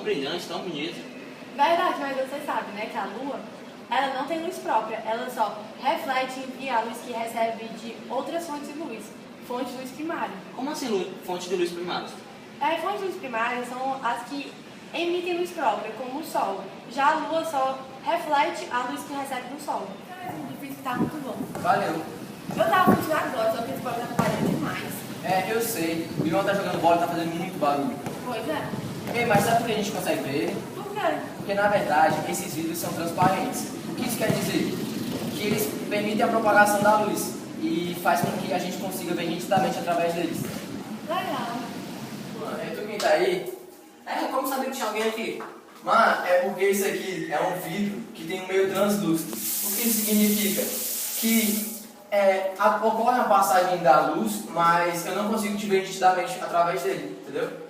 brilhante, tão bonito. Verdade, mas você sabe, né, que a Lua, ela não tem luz própria, ela só reflete e envia a luz que recebe de outras fontes de luz, fontes de luz primária. Como assim fonte de luz primária? Fontes de luz primárias são as que emitem luz própria, como o Sol. Já a Lua só reflete a luz que recebe do Sol. Difícil, tá muito bom. Valeu. Eu tava curtindo agora, só que esse programa atrapalha demais. Eu sei. O irmão tá jogando bola e tá fazendo muito barulho. Pois é. Ei, mas sabe por que a gente consegue ver ele? Por quê? Porque na verdade esses vidros são transparentes. O que isso quer dizer? Que eles permitem a propagação da luz e faz com que a gente consiga ver nitidamente através deles. Legal. Mano, tu quem tá aí? Como saber que tinha alguém aqui? Mano, é porque isso aqui é um vidro que tem um meio translúcido. O que isso significa? Que ocorre a passagem da luz, mas eu não consigo te ver nitidamente através dele, entendeu?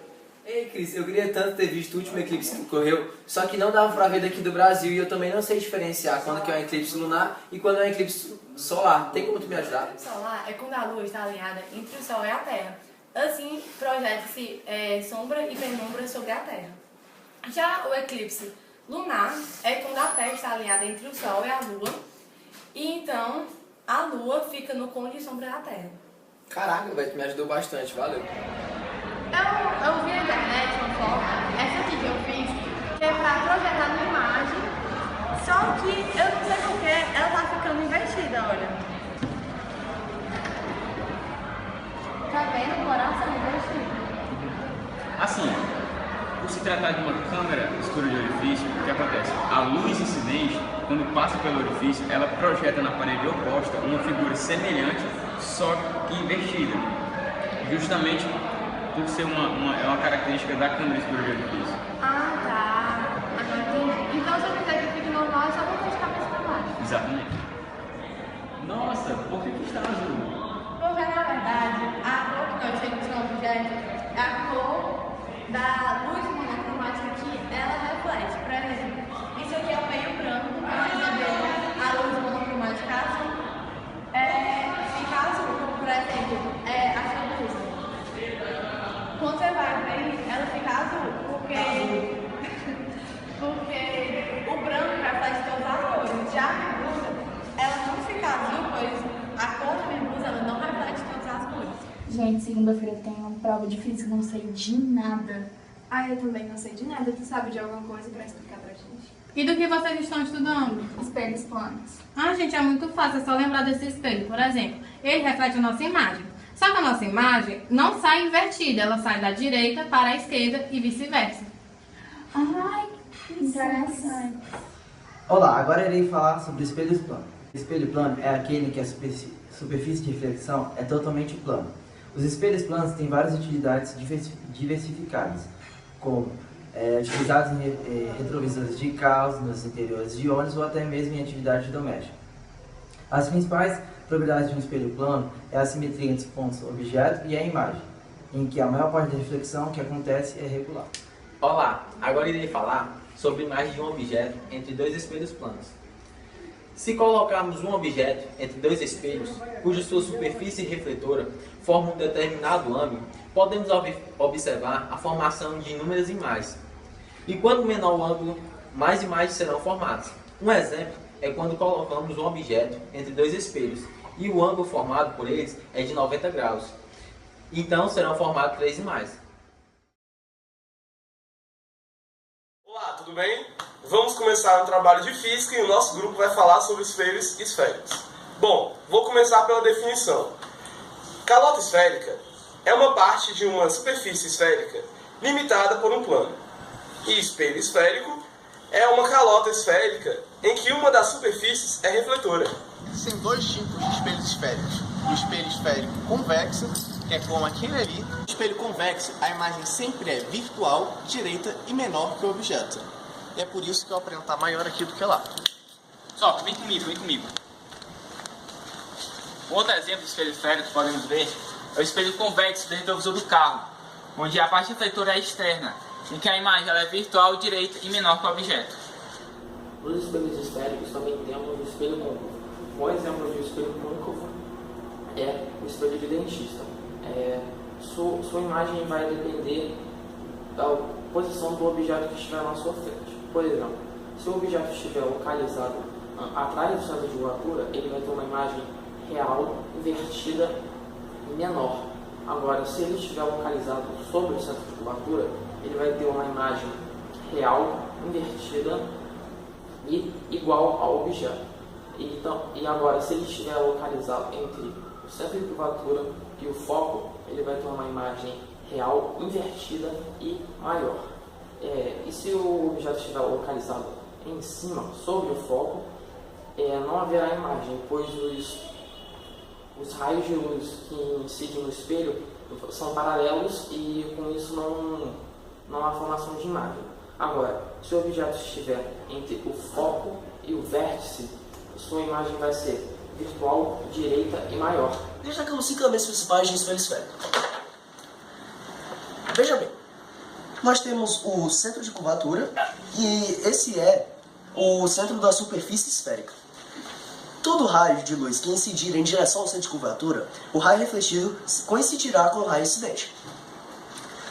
Ei, Cris, eu queria tanto ter visto o último eclipse que ocorreu, só que não dava pra ver daqui do Brasil e eu também não sei diferenciar quando que é um eclipse lunar e quando é um eclipse solar. Tem como tu me ajudar? O eclipse solar é quando a Lua está alinhada entre o Sol e a Terra. Assim, projeta-se sombra e penumbra sobre a Terra. Já o eclipse lunar é quando a Terra está alinhada entre o Sol e a Lua, e então a Lua fica no cône de sombra da Terra. Caraca, velho, tu me ajudou bastante, valeu. Eu vi na internet uma foto, essa aqui que eu fiz, que é pra projetar uma imagem, só que eu não sei porquê, ela tá ficando invertida, olha. Tá vendo o coração invertido? Assim, por se tratar de uma câmera escura de orifício, o que acontece? A luz incidente, quando passa pelo orifício, ela projeta na parede oposta uma figura semelhante, só que invertida. Justamente por ser uma característica da câmera escura de orifício. Ah, tá. Agora entendi. Então, se eu quiser que fique normal, é só botar de cabeça pra baixo. Exatamente. Nossa, por que está azul? Porque, na verdade, a cor que nós temos no objeto é a cor da luz monocromática que ela reflete. Por exemplo, isso aqui é o meio branco, para receber a luz monocromática azul. Fica azul, como por exemplo, a sua blusa. Quando você vai ver, ela fica azul, porque o branco reflete todas as cores. Já a minha blusa, ela não fica azul, pois a cor da minha blusa ela não reflete todas as cores. Gente, segunda-feira tem uma prova de física, não sei de nada. Eu também não sei de nada. Tu sabe de alguma coisa pra explicar pra gente? E do que vocês estão estudando? Espelhos planos. Gente, é muito fácil, é só lembrar desse espelho. Por exemplo, ele reflete a nossa imagem. Só que a nossa imagem não sai invertida, ela sai da direita para a esquerda e vice-versa. Ai, que interessante. Olá, agora irei falar sobre espelhos planos. O espelho plano é aquele em que a superfície de reflexão é totalmente plana. Os espelhos planos têm várias utilidades diversificadas, como utilizados em retrovisores de carros, nos interiores de ônibus ou até mesmo em atividade doméstica. As principais propriedades de um espelho plano é a simetria entre os pontos objeto e a imagem, em que a maior parte da reflexão que acontece é regular. Olá, agora irei falar sobre a imagem de um objeto entre dois espelhos planos. Se colocarmos um objeto entre dois espelhos, cuja sua superfície refletora forma um determinado ângulo, podemos observar a formação de inúmeras imagens. E quanto menor o ângulo, mais imagens serão formadas. Um exemplo é quando colocamos um objeto entre dois espelhos e o ângulo formado por eles é de 90 graus. Então serão formadas 3 imagens. Olá, tudo bem? Vamos começar um trabalho de física e o nosso grupo vai falar sobre espelhos esféricos. Bom, vou começar pela definição. Calota esférica é uma parte de uma superfície esférica limitada por um plano. E espelho esférico é uma calota esférica em que uma das superfícies é refletora. Existem 2 tipos de espelhos esféricos. O espelho esférico convexo, que é como aquele ali. No espelho convexo, a imagem sempre é virtual, direita e menor que o objeto. E é por isso que eu aprendo estar maior aqui do que lá. Só, vem comigo, vem comigo. Outro exemplo de espelho esférico que podemos ver é o espelho convexo do retrovisor do carro, onde a parte refletora é externa, em que a imagem ela é virtual, direita e menor que o objeto. Nos espelhos esféricos também temos o espelho côncavo. Um exemplo de espelho côncavo é o espelho de dentista. Sua imagem vai depender posição do objeto que estiver na sua frente. Por exemplo, se o objeto estiver localizado atrás do centro de curvatura, ele vai ter uma imagem real invertida e menor. Agora, se ele estiver localizado sobre o centro de curvatura, ele vai ter uma imagem real invertida e igual ao objeto. E agora, se ele estiver localizado entre o centro de curvatura e o foco, ele vai ter uma imagem real invertida e maior. E se o objeto estiver localizado em cima, sobre o foco, não haverá imagem, pois os raios de luz que incidem no espelho são paralelos e com isso não há formação de imagem. Agora, se o objeto estiver entre o foco e o vértice, sua imagem vai ser virtual, direita e maior. Destacamos 5 elementos principais de um espelho esférico. Veja bem, nós temos o centro de curvatura e esse é o centro da superfície esférica. Todo raio de luz que incidir em direção ao centro de curvatura, o raio refletido coincidirá com o raio incidente.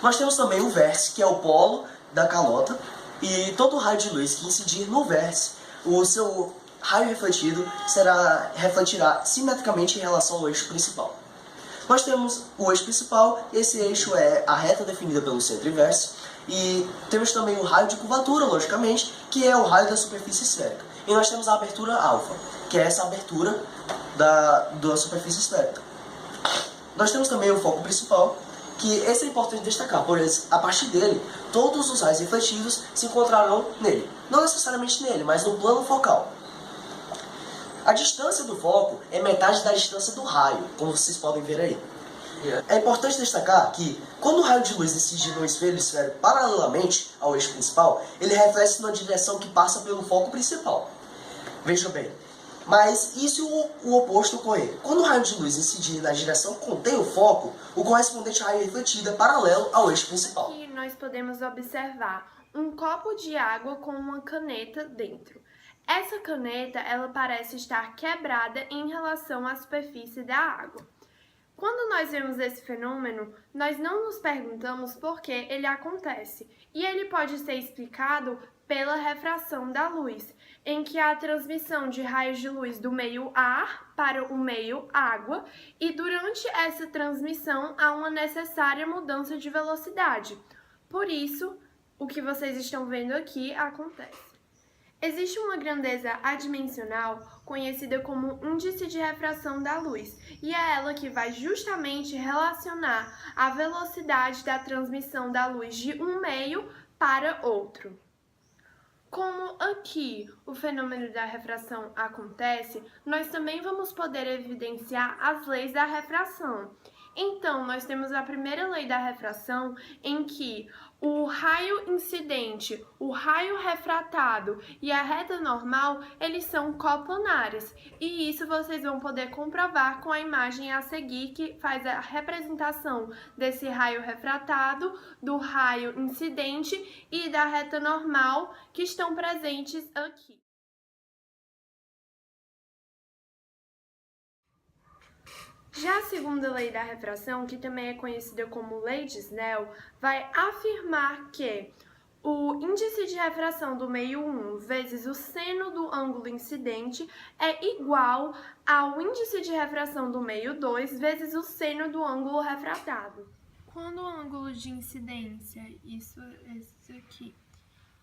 Nós temos também o vértice, que é o polo da calota, e todo raio de luz que incidir no vértice, o seu raio refletido refletirá simetricamente em relação ao eixo principal. Nós temos o eixo principal, esse eixo é a reta definida pelo centro e vértice, e temos também o raio de curvatura, logicamente, que é o raio da superfície esférica. E nós temos a abertura alfa, que é essa abertura da superfície esférica. Nós temos também o foco principal, que esse é importante destacar, pois a partir dele, todos os raios refletidos se encontrarão nele. Não necessariamente nele, mas no plano focal. A distância do foco é metade da distância do raio, como vocês podem ver aí. É importante destacar que, quando o raio de luz incide no espelho esférico paralelamente ao eixo principal, ele reflete na direção que passa pelo foco principal. Veja bem, mas e se o oposto ocorrer? Quando o raio de luz incidir na direção que contém o foco, o correspondente raio refletido é paralelo ao eixo principal. Aqui nós podemos observar um copo de água com uma caneta dentro. Essa caneta, ela parece estar quebrada em relação à superfície da água. Quando nós vemos esse fenômeno, nós não nos perguntamos por que ele acontece, e ele pode ser explicado pela refração da luz, em que há a transmissão de raios de luz do meio ar para o meio água, e durante essa transmissão há uma necessária mudança de velocidade. Por isso, o que vocês estão vendo aqui acontece. Existe uma grandeza adimensional conhecida como índice de refração da luz, e é ela que vai justamente relacionar a velocidade da transmissão da luz de um meio para outro. Como aqui o fenômeno da refração acontece, nós também vamos poder evidenciar as leis da refração. Então, nós temos a primeira lei da refração, em que o raio incidente, o raio refratado e a reta normal, eles são coplanares. E isso vocês vão poder comprovar com a imagem a seguir, que faz a representação desse raio refratado, do raio incidente e da reta normal, que estão presentes aqui. Já a segunda lei da refração, que também é conhecida como lei de Snell, vai afirmar que o índice de refração do meio 1 vezes o seno do ângulo incidente é igual ao índice de refração do meio 2 vezes o seno do ângulo refratado. Quando o ângulo de incidência, esse aqui,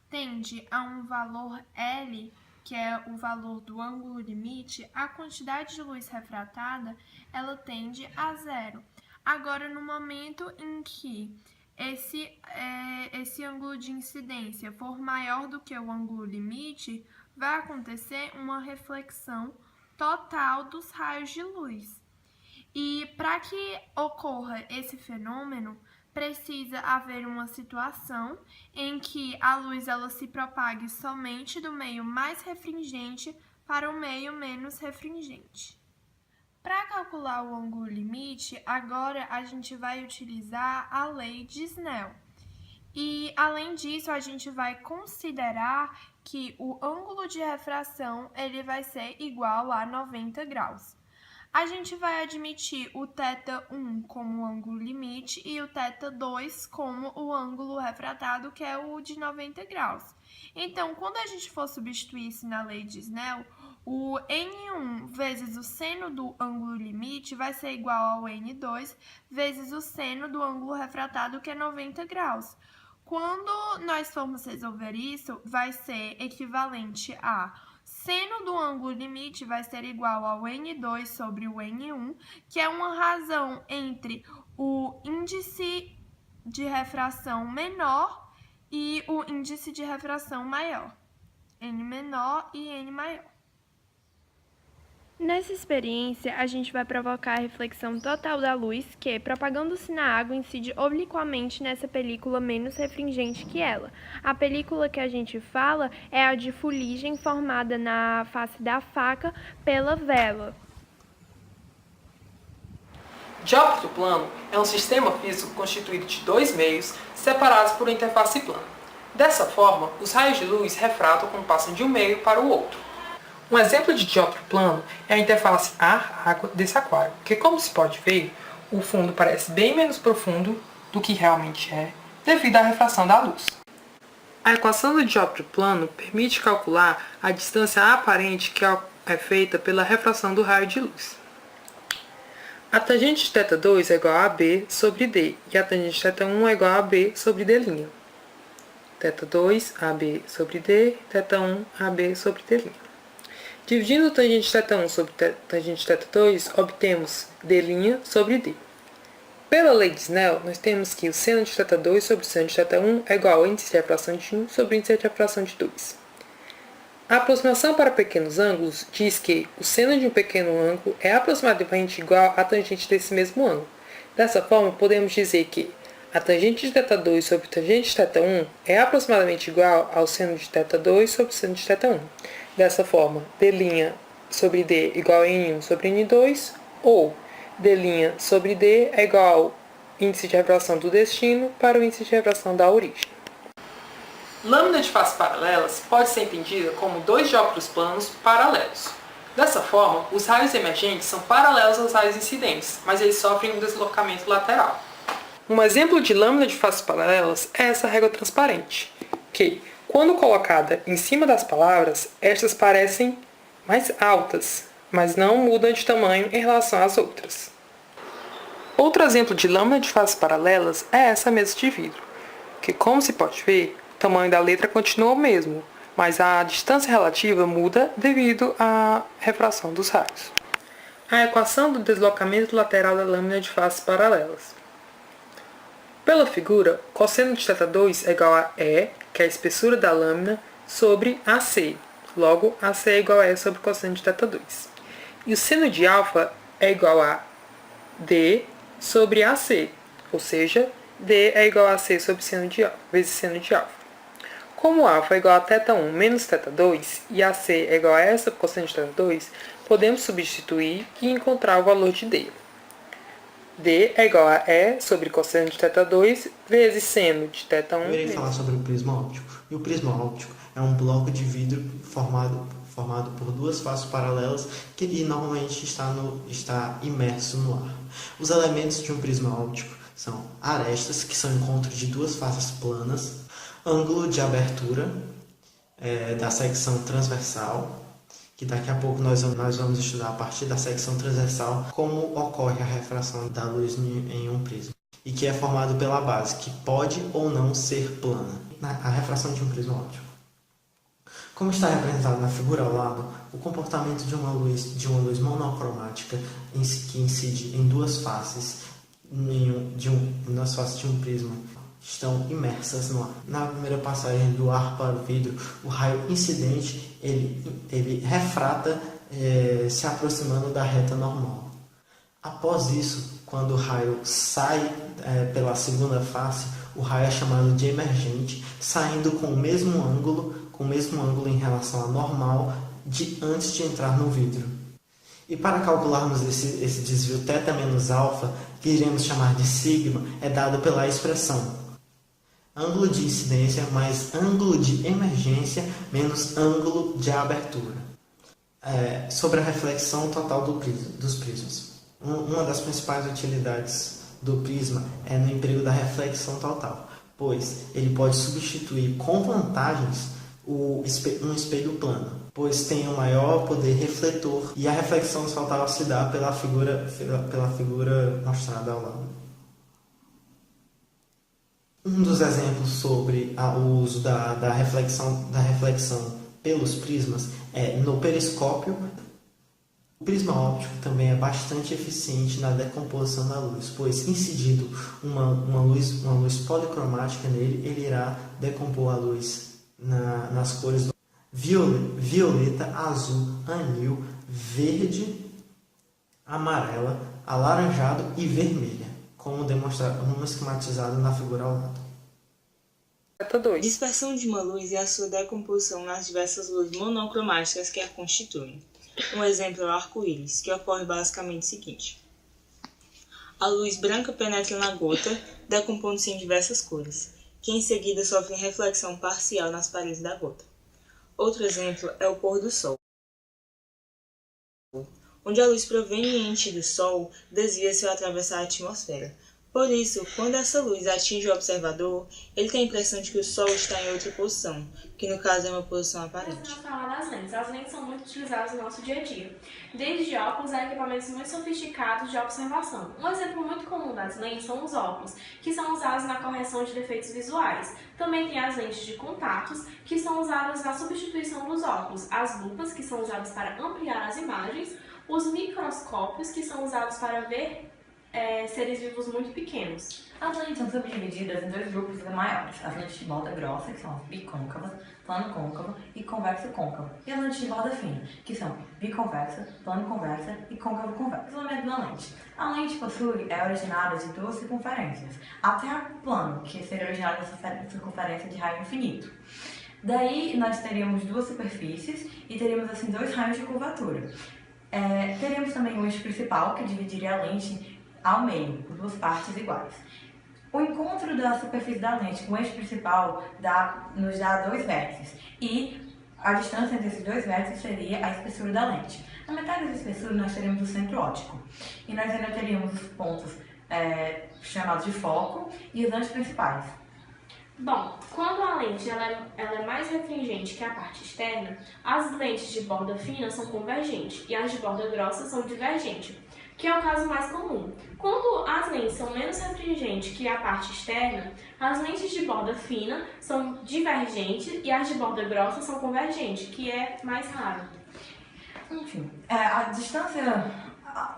tende a um valor L, que é o valor do ângulo limite, a quantidade de luz refratada, ela tende a zero. Agora, no momento em que esse ângulo de incidência for maior do que o ângulo limite, vai acontecer uma reflexão total dos raios de luz. E para que ocorra esse fenômeno, precisa haver uma situação em que a luz ela se propague somente do meio mais refringente para o meio menos refringente. Para calcular o ângulo limite, agora a gente vai utilizar a lei de Snell. E, além disso, a gente vai considerar que o ângulo de refração ele vai ser igual a 90 graus. a gente vai admitir o θ1 como o ângulo limite e o θ2 como o ângulo refratado, que é o de 90 graus. Então, quando a gente for substituir isso na lei de Snell, o N1 vezes o seno do ângulo limite vai ser igual ao N2 vezes o seno do ângulo refratado, que é 90 graus. Quando nós formos resolver isso, vai ser equivalente a seno do ângulo limite vai ser igual ao N2 sobre o N1, que é uma razão entre o índice de refração menor e o índice de refração maior. N menor e N maior. Nessa experiência, a gente vai provocar a reflexão total da luz que, propagando-se na água, incide obliquamente nessa película menos refringente que ela. A película que a gente fala é a de fuligem formada na face da faca pela vela. Dióptro plano é um sistema físico constituído de dois meios separados por uma interface plana. Dessa forma, os raios de luz refratam quando passam de um meio para o outro. Um exemplo de dióptro plano é a interface ar-água desse aquário, que, como se pode ver, o fundo parece bem menos profundo do que realmente é, devido à refração da luz. A equação do dióptro plano permite calcular a distância aparente que é feita pela refração do raio de luz. A tangente de θ2 é igual a AB sobre D, e a tangente de θ1 é igual a AB sobre D'. θ2, AB sobre D, θ1, AB sobre D'. Dividindo o tangente θ1 sobre tangente θ2, obtemos D' sobre D. Pela lei de Snell, nós temos que o seno de θ2 sobre o seno de θ1 é igual ao índice de refração de 1 sobre o índice de refração de 2. A aproximação para pequenos ângulos diz que o seno de um pequeno ângulo é aproximadamente igual à tangente desse mesmo ângulo. Dessa forma, podemos dizer que a tangente de θ2 sobre tangente de θ1 é aproximadamente igual ao seno de θ2 sobre o seno de θ1. Dessa forma, D' sobre D igual a N1 sobre N2, ou D' sobre D é igual ao índice de refração do destino para o índice de refração da origem. Lâmina de faces paralelas pode ser entendida como dois dióptros planos paralelos. Dessa forma, os raios emergentes são paralelos aos raios incidentes, mas eles sofrem um deslocamento lateral. Um exemplo de lâmina de faces paralelas é essa régua transparente, que, quando colocada em cima das palavras, estas parecem mais altas, mas não mudam de tamanho em relação às outras. Outro exemplo de lâmina de faces paralelas é essa mesa de vidro, que, como se pode ver, o tamanho da letra continua o mesmo, mas a distância relativa muda devido à refração dos raios. A equação do deslocamento lateral da lâmina de faces paralelas. Pela figura, cosseno de θ2 é igual a E, que é a espessura da lâmina, sobre AC. Logo, AC é igual a E sobre cosseno de θ2. E o seno de α é igual a D sobre AC, ou seja, D é igual a C sobre seno de α, vezes seno de α. Como α é igual a θ1 menos θ2 e AC é igual a E sobre cosseno de θ2, podemos substituir e encontrar o valor de D. D é igual a E sobre cosseno de θ2 vezes seno de θ1. Eu irei falar sobre o prisma óptico. E o prisma óptico é um bloco de vidro formado por duas faces paralelas que normalmente está imerso no ar. Os elementos de um prisma óptico são arestas, que são encontros de duas faces planas, ângulo de abertura da secção transversal, que daqui a pouco nós vamos estudar a partir da secção transversal como ocorre a refração da luz em um prisma, e que é formado pela base, que pode ou não ser plana. A refração de um prisma óptico. Como está representado na figura ao lado, o comportamento de uma luz monocromática que incide em duas faces nas faces de um prisma estão imersas no ar. Na primeira passagem do ar para o vidro, o raio incidente ele refrata se aproximando da reta normal. Após isso, quando o raio sai pela segunda face, o raio é chamado de emergente, saindo com o mesmo ângulo em relação à normal antes de entrar no vidro. E para calcularmos esse desvio θ menos alfa, que iremos chamar de sigma, é dado pela expressão ângulo de incidência mais ângulo de emergência menos ângulo de abertura. sobre a reflexão total dos prismas. Uma das principais utilidades do prisma é no emprego da reflexão total, pois ele pode substituir com vantagens um espelho plano, pois tem um maior poder refletor e a reflexão total se dá pela figura mostrada ao lado. Um dos exemplos sobre o uso da reflexão pelos prismas é no periscópio. O prisma óptico também é bastante eficiente na decomposição da luz, pois incidindo uma luz policromática nele, ele irá decompor a luz nas cores violeta, azul, anil, verde, amarela, alaranjado e vermelha, como esquematizado na figura ao lado. Dispersão de uma luz e a sua decomposição nas diversas luzes monocromáticas que a constituem. Um exemplo é o arco-íris, que ocorre basicamente o seguinte. A luz branca penetra na gota, decompondo-se em diversas cores, que em seguida sofrem reflexão parcial nas paredes da gota. Outro exemplo é o pôr do sol, onde a luz proveniente do sol desvia-se ao atravessar a atmosfera. Por isso, quando essa luz atinge o observador, ele tem a impressão de que o sol está em outra posição, que no caso é uma posição aparente. Vamos falar das lentes. As lentes são muito utilizadas no nosso dia a dia, desde óculos a equipamentos muito sofisticados de observação. Um exemplo muito comum das lentes são os óculos, que são usados na correção de defeitos visuais. Também tem as lentes de contatos, que são usadas na substituição dos óculos, as lupas, que são usadas para ampliar as imagens, os microscópios, que são usados para ver seres vivos muito pequenos. As lentes são subdivididas em dois grupos maiores, as lentes de borda grossa, que são as bicôncavas, plano côncavo e convexo côncavo, e as lentes de borda fina, que são biconvexa, plano convexa e côncavo convexo. O isolamento da lente. A lente é originada de duas circunferências, a terra plano, que seria originada da circunferência de raio infinito. Daí nós teríamos duas superfícies e teríamos assim dois raios de curvatura. Teríamos também um eixo principal, que dividiria a lente ao meio, por duas partes iguais. O encontro da superfície da lente com o eixo principal nos dá dois vértices, e a distância entre esses dois vértices seria a espessura da lente. Na metade dessa espessura nós teríamos o centro óptico, e nós ainda teríamos os pontos chamados de foco e os ângulos principais. Bom, quando a lente ela é mais refringente que a parte externa, as lentes de borda fina são convergentes e as de borda grossa são divergentes, que é o caso mais comum. Quando as lentes são menos refringentes que a parte externa, as lentes de borda fina são divergentes e as de borda grossa são convergentes, que é mais raro. Enfim,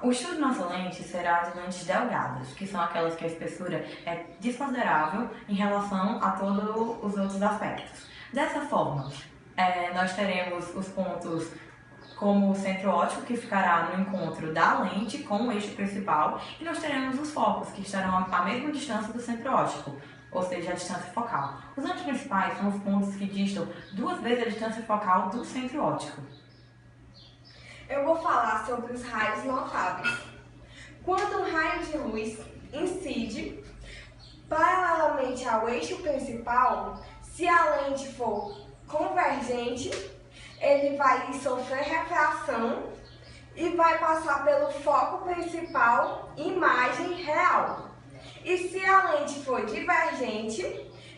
o estudo da nossa lente será de lentes delgadas, que são aquelas que a espessura é desconsiderável em relação a todos os outros aspectos. Dessa forma, nós teremos os pontos como o centro óptico, que ficará no encontro da lente com o eixo principal, e nós teremos os focos, que estarão à mesma distância do centro óptico, ou seja, a distância focal. Os ângulos principais são os pontos que distam 2 vezes a distância focal do centro óptico. Eu vou falar sobre os raios notáveis. Quando um raio de luz incide paralelamente ao eixo principal, se a lente for convergente, ele vai sofrer refração e vai passar pelo foco principal, imagem real. E se a lente for divergente,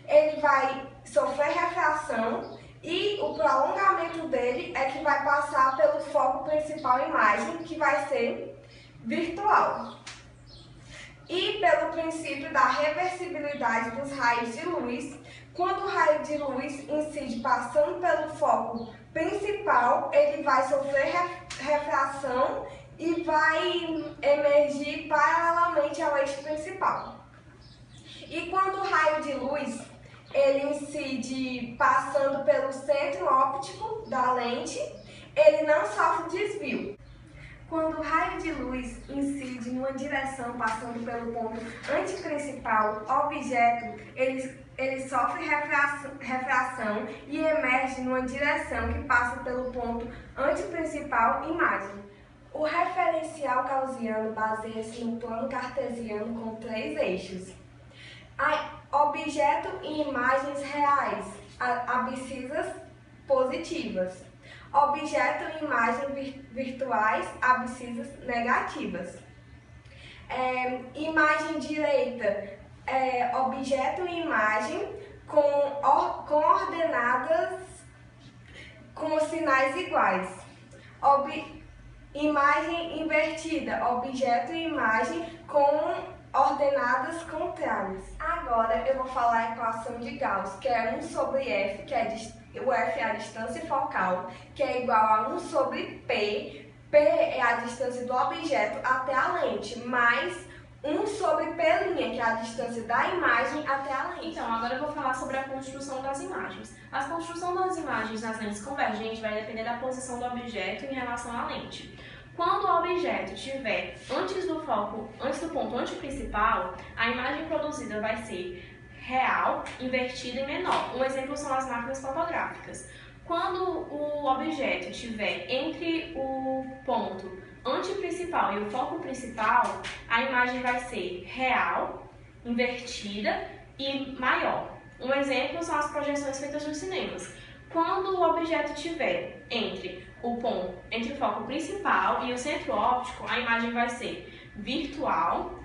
ele vai sofrer refração e o prolongamento dele é que vai passar pelo foco principal, imagem, que vai ser virtual. E pelo princípio da reversibilidade dos raios de luz, quando o raio de luz incide passando pelo foco principal, ele vai sofrer refração e vai emergir paralelamente ao eixo principal. E quando o raio de luz ele incide passando pelo centro óptico da lente, ele não sofre desvio. Quando o raio de luz incide em uma direção passando pelo ponto antiprincipal, objeto, ele sofre refração e emerge numa direção que passa pelo ponto antiprincipal, imagem. O referencial gaussiano baseia-se no plano cartesiano com 3 eixos. Objeto e imagens reais, abscissas positivas. objeto e imagem virtuais abscissas negativas. Imagem direita, objeto e imagem com ordenadas com sinais iguais. Imagem invertida, objeto e imagem com ordenadas contrárias. Agora eu vou falar a equação de Gauss, que é 1 sobre f, que o f é a distância focal, que é igual a 1 sobre p. P é a distância do objeto até a lente, mais 1 sobre p', que é a distância da imagem até a lente. Então, agora eu vou falar sobre a construção das imagens. A construção das imagens nas lentes convergentes vai depender da posição do objeto em relação à lente. Quando o objeto estiver antes do ponto antiprincipal, a imagem produzida vai ser real, invertida e menor. Um exemplo são as máquinas fotográficas. Quando o objeto estiver entre o ponto antiprincipal e o foco principal, a imagem vai ser real, invertida e maior. Um exemplo são as projeções feitas nos cinemas. Quando o objeto estiver entre o foco principal e o centro óptico, a imagem vai ser virtual,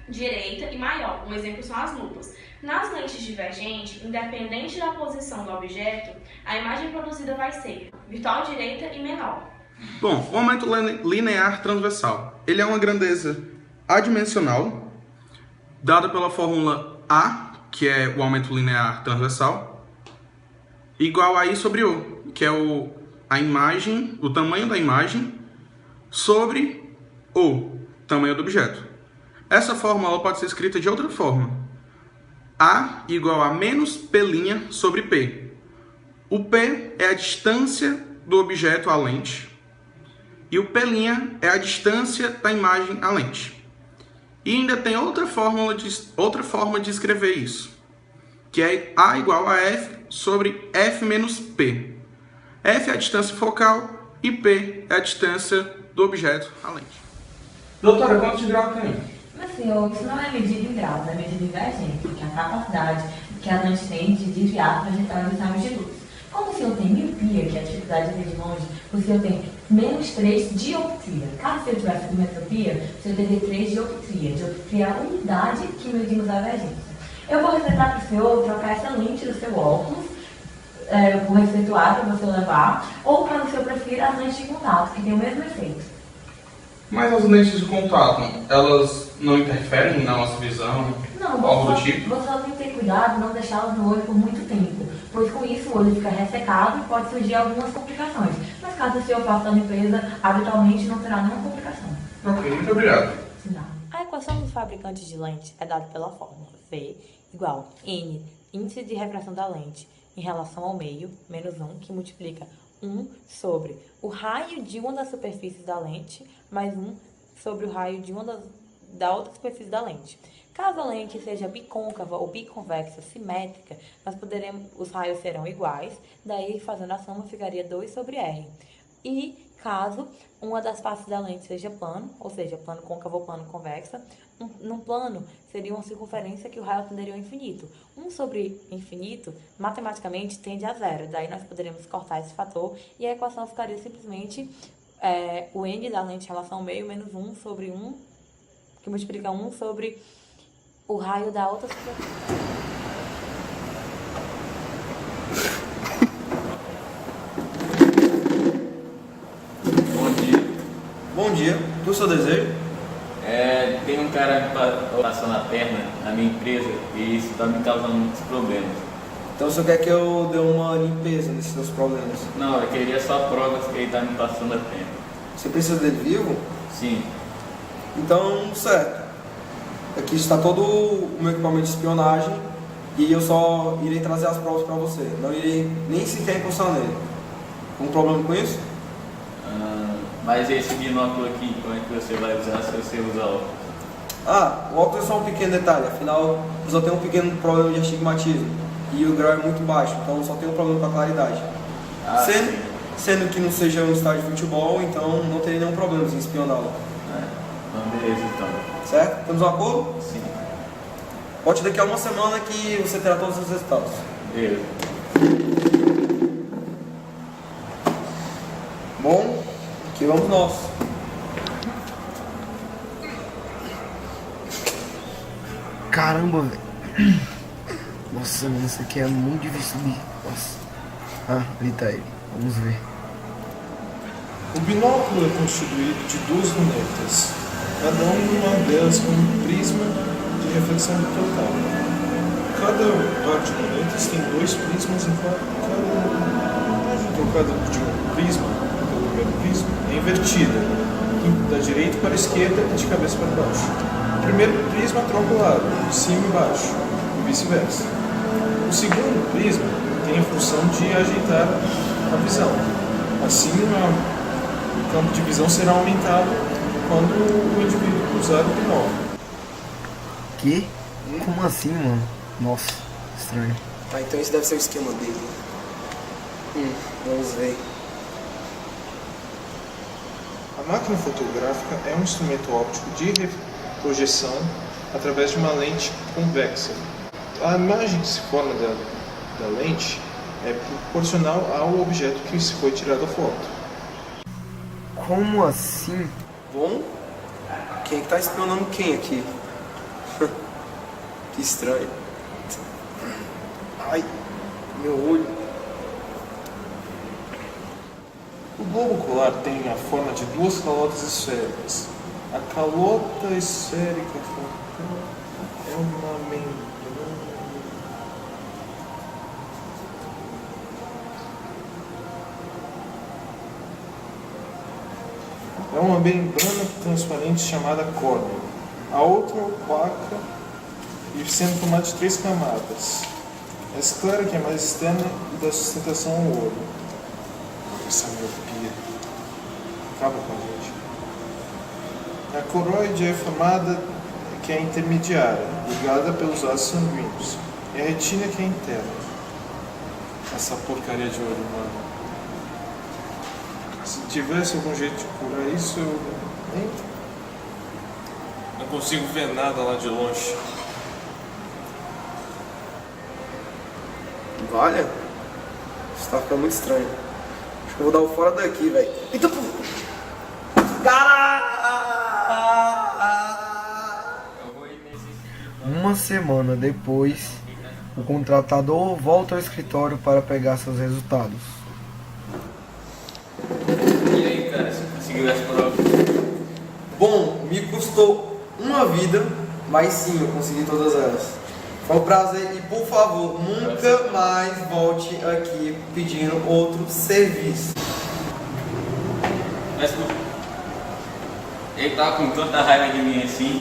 direita e maior. Um exemplo são as lupas. Nas lentes divergentes, independente da posição do objeto, a imagem produzida vai ser virtual, direita e menor. Bom, o aumento linear transversal. Ele é uma grandeza adimensional, dada pela fórmula A, que é o aumento linear transversal, igual a I sobre O, que é o tamanho da imagem sobre o tamanho do objeto. Essa fórmula pode ser escrita de outra forma. A igual a menos P' sobre P. O P é a distância do objeto à lente e o P' é a distância da imagem à lente. E ainda tem outra forma de escrever isso, que é A igual a F sobre F menos P. F é a distância focal e P é a distância do objeto à lente. Doutora, quantos graus tem? Mas, senhor, isso não é medida em graus, é medida em divergência, que é a capacidade que a lente tem de desviar a trajetória dos raios de luz. Como o senhor tem miopia, que é a dificuldade de ver de longe, o senhor tem menos 3 dioptria. Caso o senhor tivesse com metropia, o senhor teria 3 dioptria. Dioptria é a unidade que medimos a divergência. Eu vou receitar para o senhor trocar essa lente do seu óculos, por receituar para você levar, ou para o senhor prefira as lentes de contato, que tem o mesmo efeito. Mas as lentes de contato, elas não interferem na nossa visão? Não, algo do tipo? você só tem que ter cuidado de não deixá-las no olho por muito tempo, pois com isso o olho fica ressecado e pode surgir algumas complicações. Mas caso o senhor faça a limpeza, habitualmente não terá nenhuma complicação. Ok, muito obrigado. A equação dos fabricantes de lentes é dada pela fórmula V igual N, índice de refração da lente, em relação ao meio, menos 1, que multiplica 1 sobre o raio de uma das superfícies da lente, mais 1 sobre o raio de uma da outra superfície da lente. Caso a lente seja bicôncava ou biconvexa simétrica, os raios serão iguais, daí fazendo a soma ficaria 2 sobre R. E caso uma das faces da lente seja plano, ou seja, plano côncavo ou plano convexa, num plano seria uma circunferência que o raio tenderia ao infinito. 1 sobre infinito, matematicamente, tende a zero. Daí nós poderíamos cortar esse fator e a equação ficaria simplesmente o N da lente em relação ao meio menos 1 sobre 1, que multiplica 1 sobre o raio da outra superfície. Bom dia, qual o seu desejo? Tem um cara que passou na perna na minha empresa e isso está me causando muitos problemas. Então você quer que eu dê uma limpeza nesses seus problemas? Não, eu queria só provas que ele está me passando a perna. Você precisa dele vivo? Sim. Então, certo. Aqui está todo o meu equipamento de espionagem e eu só irei trazer as provas para você. Não irei nem sequer encostar nele. Algum problema com isso? Mas esse binóculo aqui, como é que você vai usar se você usar óculos? O óculos é só um pequeno detalhe, afinal eu só tenho um pequeno problema de astigmatismo e o grau é muito baixo, então só tenho um problema com a claridade. Sendo que não seja um estádio de futebol, então não teria nenhum problema em espioná-lo. Beleza, então. Certo? Temos um acordo? Sim. Volte daqui a uma semana que você terá todos os resultados. Beleza. Bom, aqui vamos nós. Caramba, velho. Nossa, mano, isso aqui é muito difícil de... Nossa. Ah, ali tá ele. Vamos ver. O binóculo é constituído de duas lunetas, cada uma delas com um prisma de reflexão total. Cada par de lunetas tem dois prismas em cada trocada de um prisma, pelo primeiro prisma, é invertida, da direita para a esquerda e de cabeça para baixo. O primeiro prisma troca o lado, de cima e baixo, e vice-versa. O segundo prisma tem a função de ajeitar a visão. Assim, o campo de visão será aumentado quando o indivíduo usar o binóculo. Que? Como assim, mano? Nossa, estranho. Tá, então esse deve ser o esquema dele. Vamos ver. A máquina fotográfica é um instrumento óptico de projeção através de uma lente convexa. A imagem que se forma da lente é proporcional ao objeto que se foi tirado a foto. Como assim? Bom, quem é que tá espionando quem aqui? Que estranho. Ai, meu olho. O globo ocular tem a forma de duas calotas esféricas. A calota esférica é uma membrana. É uma membrana transparente chamada córnea. A outra opaca e sendo formada de 3 camadas. A esclera, que é mais externa, e dá sustentação ao olho. Essa miopia acaba com a gente. A coroide é formada, que é intermediária, ligada pelos vasos sanguíneos. E a retina, que é interna. Essa porcaria de olho humano. Se tivesse algum jeito de curar isso, eu nem... não consigo ver nada lá de longe. Olha, isso tá ficando muito estranho. Acho que eu vou dar o fora daqui, velho. Eita, pô! Uma semana depois, o contratador volta ao escritório para pegar seus resultados. E aí, cara, você conseguiu essa prova? Bom, me custou uma vida, mas sim, eu consegui todas elas. Foi um prazer e, por favor, nunca mais volte aqui pedindo outro serviço. Mas ele tava com tanta raiva de mim assim.